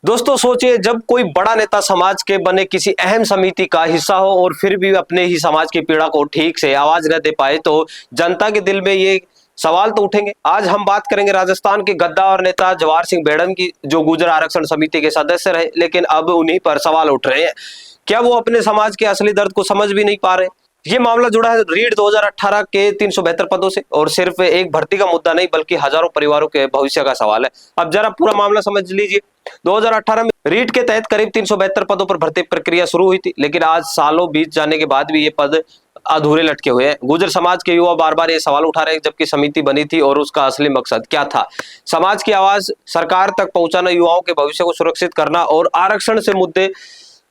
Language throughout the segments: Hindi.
दोस्तों सोचिए, जब कोई बड़ा नेता समाज के बने किसी अहम समिति का हिस्सा हो और फिर भी अपने ही समाज की पीड़ा को ठीक से आवाज न दे पाए तो जनता के दिल में ये सवाल तो उठेंगे। आज हम बात करेंगे राजस्थान के गद्दार नेता जवाहर सिंह बेड़म की, जो गुर्जर आरक्षण समिति के सदस्य रहे, लेकिन अब उन्हीं पर सवाल उठ रहे हैं। क्या वो अपने समाज के असली दर्द को समझ भी नहीं पा रहे? ये मामला जुड़ा है रीट 2018 के 372 पदों से, और सिर्फ एक भर्ती का मुद्दा नहीं बल्कि हजारों परिवारों के भविष्य का सवाल है। अब जरा पूरा मामला समझ लीजिए। 2018 में रीट के तहत करीब 372 पदों पर भर्ती प्रक्रिया शुरू हुई थी, लेकिन आज सालों बीत जाने के बाद भी ये पद अधूरे लटके हुए हैं। गुर्जर समाज के युवा बार बार ये सवाल उठा रहे हैं, जबकि समिति बनी थी और उसका असली मकसद क्या था? समाज की आवाज सरकार तक पहुंचाना, युवाओं के भविष्य को सुरक्षित करना और आरक्षण से मुद्दे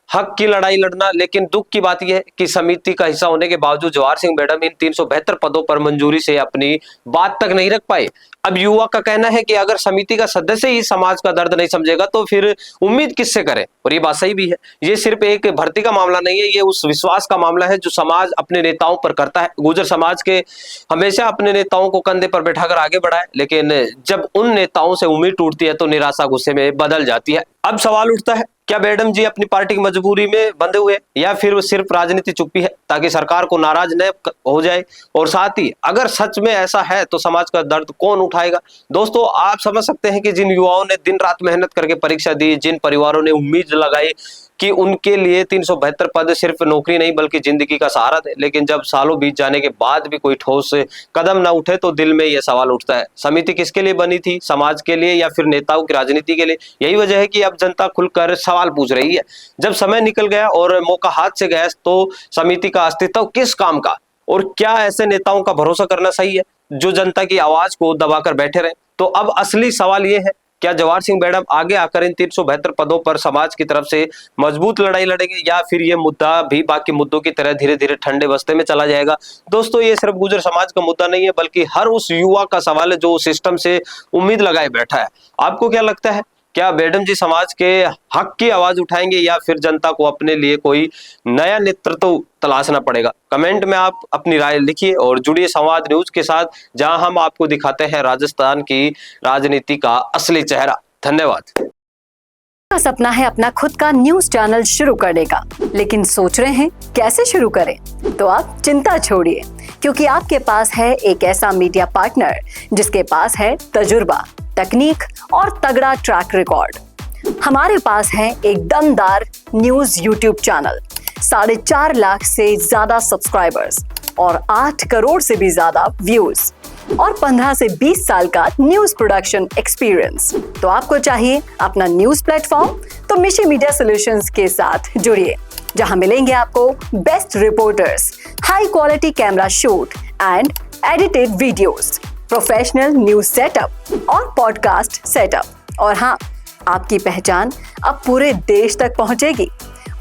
हक की लड़ाई लड़ना। लेकिन दुख की बात यह है कि समिति का हिस्सा होने के बावजूद जवाहर सिंह बेड़म इन 372 पदों पर मंजूरी से अपनी बात तक नहीं रख पाए। अब युवा का कहना है कि अगर समिति का सदस्य ही समाज का दर्द नहीं समझेगा तो फिर उम्मीद किससे करें? और ये बात सही भी है। ये सिर्फ एक भर्ती का मामला नहीं है, ये उस विश्वास का मामला है जो समाज अपने नेताओं पर करता है। गुर्जर समाज के हमेशा अपने नेताओं को कंधे पर बैठाकर आगे बढ़ाए, लेकिन जब उन नेताओं से उम्मीद टूटती है तो निराशा गुस्से में बदल जाती है। अब सवाल उठता है, क्या बेड़म जी अपनी पार्टी की मजबूरी में बंधे हुए या फिर वो सिर्फ राजनीति चुप्पी है ताकि सरकार को नाराज न हो जाए? और साथ ही अगर सच में ऐसा है तो समाज का दर्द कौन उठाएगा? दोस्तों, आप समझ सकते हैं कि जिन युवाओं ने दिन रात मेहनत करके परीक्षा दी, जिन परिवारों ने उम्मीद लगाई कि उनके लिए 372 पद सिर्फ नौकरी नहीं बल्कि जिंदगी का सहारा थे, लेकिन जब सालों बीत जाने के बाद भी कोई ठोस कदम न उठे तो दिल में यह सवाल उठता है, समिति किसके लिए बनी थी? समाज के लिए या फिर नेताओं की राजनीति के लिए? यही वजह है कि अब जनता खुलकर सवाल पूछ रही है। जब समय निकल गया और मौका हाथ से गया तो समिति का अस्तित्व किस काम का? और क्या ऐसे नेताओं का भरोसा करना सही है जो जनता की आवाज को दबाकर बैठे रहे? तो अब असली सवाल यह है, क्या जवाहर सिंह बेड़म आगे आकर इन 372 पदों पर समाज की तरफ से मजबूत लड़ाई लड़ेंगे या फिर ये मुद्दा भी बाकी मुद्दों की तरह धीरे धीरे ठंडे बस्ते में चला जाएगा? दोस्तों, ये सिर्फ गुर्जर समाज का मुद्दा नहीं है बल्कि हर उस युवा का सवाल है जो सिस्टम से उम्मीद लगाए बैठा है। आपको क्या लगता है, क्या बेड़म जी समाज के हक की आवाज उठाएंगे या फिर जनता को अपने लिए कोई नया नेतृत्व तलाशना पड़ेगा? कमेंट में आप अपनी राय लिखिए और जुड़िए संवाद न्यूज के साथ, जहां हम आपको दिखाते हैं राजस्थान की राजनीति का असली चेहरा। धन्यवाद। का सपना है अपना खुद का न्यूज चैनल शुरू करने का, लेकिन सोच रहे हैं कैसे शुरू करें? तो आप चिंता छोड़िए, क्योंकि आपके पास है एक ऐसा मीडिया पार्टनर जिसके पास है तजुर्बा, तकनीक और तगड़ा ट्रैक रिकॉर्ड। हमारे पास है एक दमदार न्यूज यूट्यूब चैनल, 4.5 लाख से ज्यादा सब्सक्राइबर्स और 8 करोड़ से भी ज्यादा व्यूज और 15 से 20 साल का न्यूज प्रोडक्शन एक्सपीरियंस। तो आपको चाहिए अपना न्यूज प्लेटफॉर्म? तो मिशी मीडिया सॉल्यूशंस के साथ जुड़िए, जहां मिलेंगे आपको best reporters, high quality camera shoot and edited videos, professional news setup और पॉडकास्ट सेटअप। और हाँ, आपकी पहचान अब पूरे देश तक पहुंचेगी।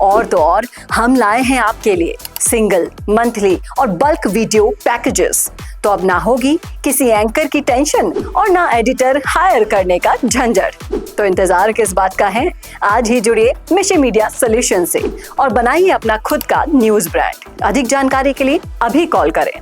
और तो और, हम लाए हैं आपके लिए सिंगल, मंथली और बल्क वीडियो पैकेजेस। तो अब ना होगी किसी एंकर की टेंशन और ना एडिटर हायर करने का झंझट। तो इंतजार किस बात का है? आज ही जुड़िए मिशी मीडिया सॉल्यूशन से और बनाइए अपना खुद का न्यूज ब्रांड। अधिक जानकारी के लिए अभी कॉल करें।